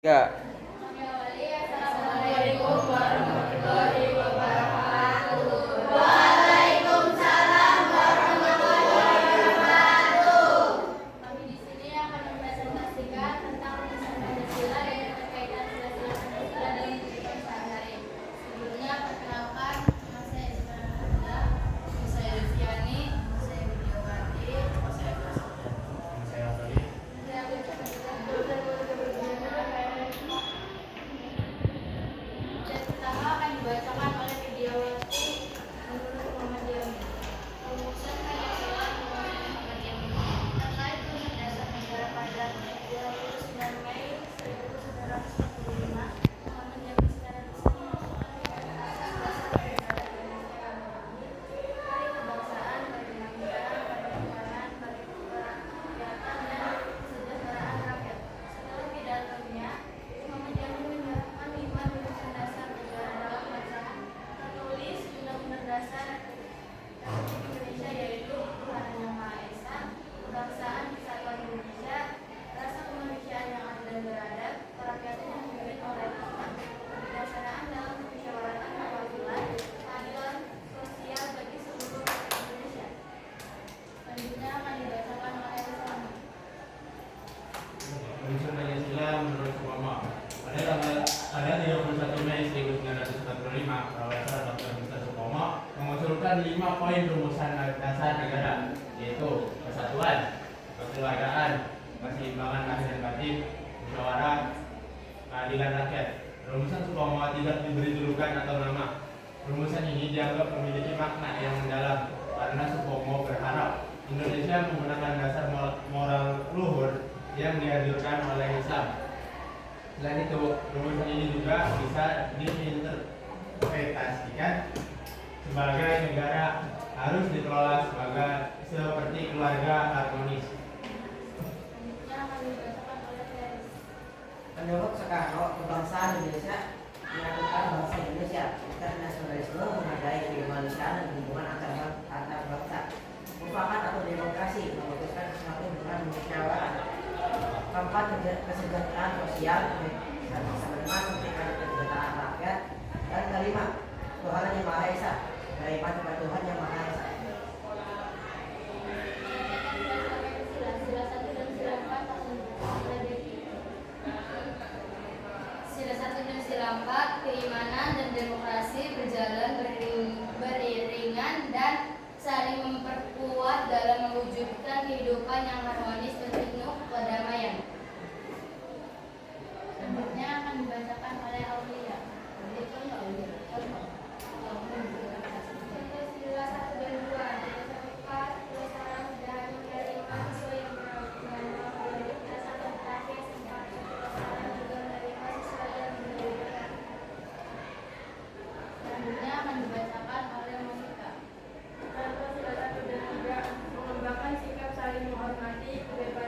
Ya, Assalamualaikum warahmatullahi wabarakatuh. Kami di sini akan mempresentasikan tentang rumusan Pancasila yang berkaitan sila-sila Pancasila dalam kehidupan sehari-hari. Sebelumnya perkenalkan, nama saya Ismail Abdullah, nama saya Deviani, nama saya Widiawati, nama saya Prasetya, nama saya Afali. Dan pertama akan dibacakan oleh Widiawati menurut Muhammadiyah. Rumusan Pancasila menurut Muhammadiyah terkait Undang Dasar Negara pada 29 Mei 1945 telah menjamin secara resmi asas dasar negara Indonesia yang murni, hari kebangsaan, kebinekaan, ketuhanan, kerakyatan, dan kesejahteraan rakyat. Setelah pidatonya, Muhammadiyah menyerahkan 5 rumusan dasar negara dalam bacaan tertulis Undang-Undang Dasar Republik Indonesia, yaitu Tuhan Yang Maha Esa, kebangsaan kesatuan Indonesia, rasa kemanusiaan yang adil dan beradab, kerakyatan yang dipimpin oleh hikmah, kebijaksanaan dalam kemusyawaratan perwakilan, keadilan sosial bagi seluruh rakyat Indonesia. Selanjutnya akan dibacakan oleh Selamat. Rumusan Pancasila menurut Muhammad pada 31 Mei 1945, Profesor Dr. Mustafa Supomo mengusulkan 5 poin rumusan dasar negara, yaitu persatuan, kekeluargaan, keseimbangan lahir dan batin, musyawarah, keadilan rakyat. Rumusan Supomo tidak diberi julukan atau nama. Rumusan ini dianggap memiliki makna yang mendalam karena Supomo berharap Indonesia menggunakan dasar moral luhur yang dianjurkan oleh Islam. Selain itu, rumusan ini juga bisa diinterpretasikan sebagai negara harus dikelola seperti keluarga harmonis. Selanjutnya akan dibacakan oleh Feris. Menurut Soekarno, kebangsaan Indonesia menyatukan bangsa Indonesia, internasionalisme, menghargai kemanusiaan dan hubungan antar bangsa, mufakat atau demokrasi, memutuskan sesuatu dengan musyawarah, keempat kesejahteraan sosial, bersama dengan memberikan kesejahteraan rakyat, dan kelima Tuhan Yang Maha Esa, beriman kepada Tuhan Yang Maha Esa. Sila 1 dan sila 4 tahun Sila 1 dan sila 4, keimanan dan demokrasi berjalan beriringan dan saling memperkuat dalam mewujudkan kehidupan yang harmonis dan penuh kedamaian. Selanjutnya akan dibacakan oleh Aulia. Sila 1 dan 2, demokrat, kebesaran, dan menerima siswa yang memiliki rasa demokratis, empati, kebesaran, juga menerima siswa yang memiliki. Selanjutnya akan dibacakan oleh Monika. Sila 1 dan 3, mengembangkan sikap saling menghormati, kebebasan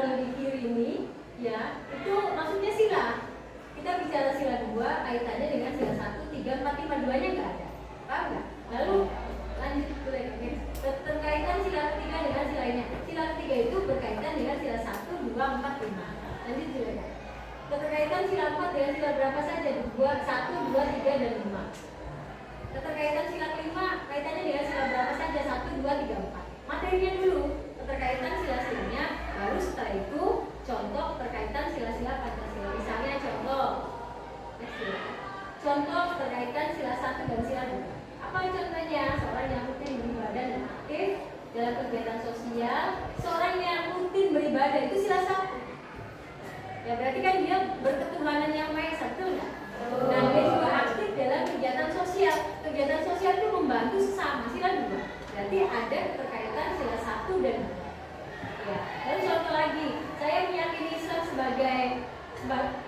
yang di kiri ini, ya, itu maksudnya sila. Kita bicara sila 2, kaitannya dengan sila 1, 3, 4, 5, 2-nya nggak ada. Paham nggak? Lalu lanjut ke lagi. Terkaitan sila ketiga dengan sila lainnya. Sila ketiga itu berkaitan dengan sila 1, 2, 4, 5. Lanjut silakan. Keterkaitan sila 4 dengan sila berapa saja? 1, 2, 3, dan 5. Keterkaitan sila kelima kaitannya dengan sila berapa saja? 1, 2, 3, 4. Materinya dulu, keterkaitan sila-silanya, baru setelah itu contoh keterkaitan sila-sila Pancasila. Misalnya contoh keterkaitan sila 1 dan sila 2. Apa contohnya? Seorang yang rutin beribadah dan aktif dalam kegiatan sosial. Seorang yang rutin beribadah itu sila 1. Ya berarti kan dia berketuhanan yang Maha Esa, betul nggak? Nah, dia juga aktif dalam kegiatan sosial. Kegiatan sosial itu membantu sesama, sila 2. Berarti ada keterkaitan sila 1 dan 2. Ya. Lalu contoh lagi, saya meyakini Islam sebagai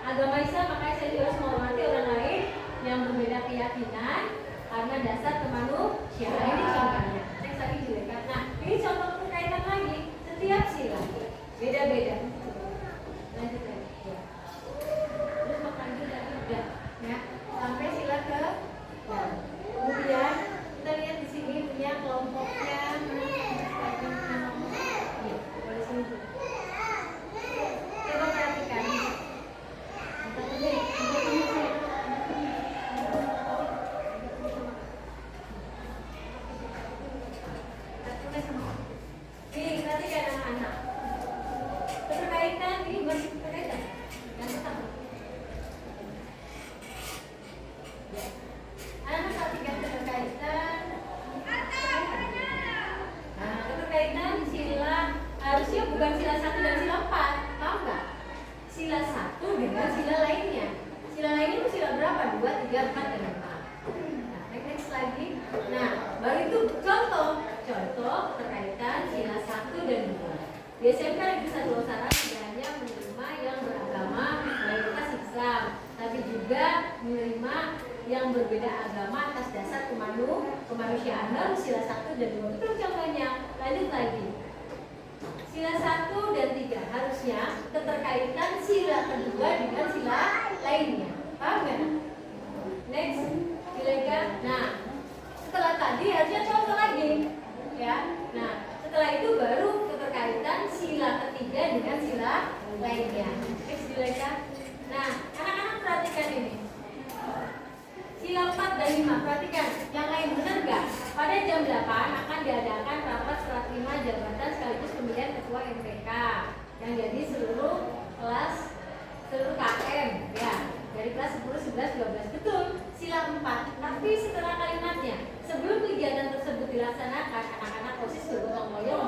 agama Islam, makanya saya juga harus menghormati orang lain yang berbeda keyakinan karena dasar kemanusiaan. Ini contohnya. Next lagi juga. Nah, ini contoh keterkaitan lagi. Setiap sila beda-beda. Lanjut lagi. Ya. Terus lanjut lagi udah, ya. Sampai sila ke. Ya. Kemudian kita lihat di sini punya kelompoknya. Iya, boleh sini dulu. Coba perhatikan. Nih, perhatikan anak-anak. Keterkaitan ini berkaitan. Yang pertama. Ya. Anak-anak perhatikan keterkaitan. Nah, keterkaitan sila harusnya bukan sila 1 dan sila 4, paham nggak? Sila 1 dengan sila lainnya. Sila lainnya itu sila berapa? 2, 3, 4, dan 5. Nah, next lagi. Nah, baru itu contoh terkaitan sila 1 dan 2. Di SMK Negeri 1 Losarang tidak hanya menerima yang beragama mayoritas Islam, tapi juga menerima yang berbeda agama atas dasar kemanusiaan. Lalu sila 1 dan 2 itu contohnya. Lanjut lagi. Sila 1 dan 3 harusnya keterkaitan sila kedua dengan sila lainnya. Paham nggak? Next, silakan. Nah, setelah tadi harusnya contoh lagi, ya. Nah, setelah itu baru keterkaitan sila ketiga dengan sila lainnya. Next, silakan. Nah, anak-anak perhatikan ini. Sila 4 dan 5, perhatikan. Yang lain benar nggak? Pada jam 8 akan diadakan rapat serah terima jabatan sekaligus pemilihan ketua MPK yang jadi seluruh kelas, seluruh KM, ya. Dari kelas 10, 11, 12. Betul, sila 4. Tapi setelah kalimatnya, sebelum kegiatan tersebut dilaksanakan, anak-anak OSIS bergotong royong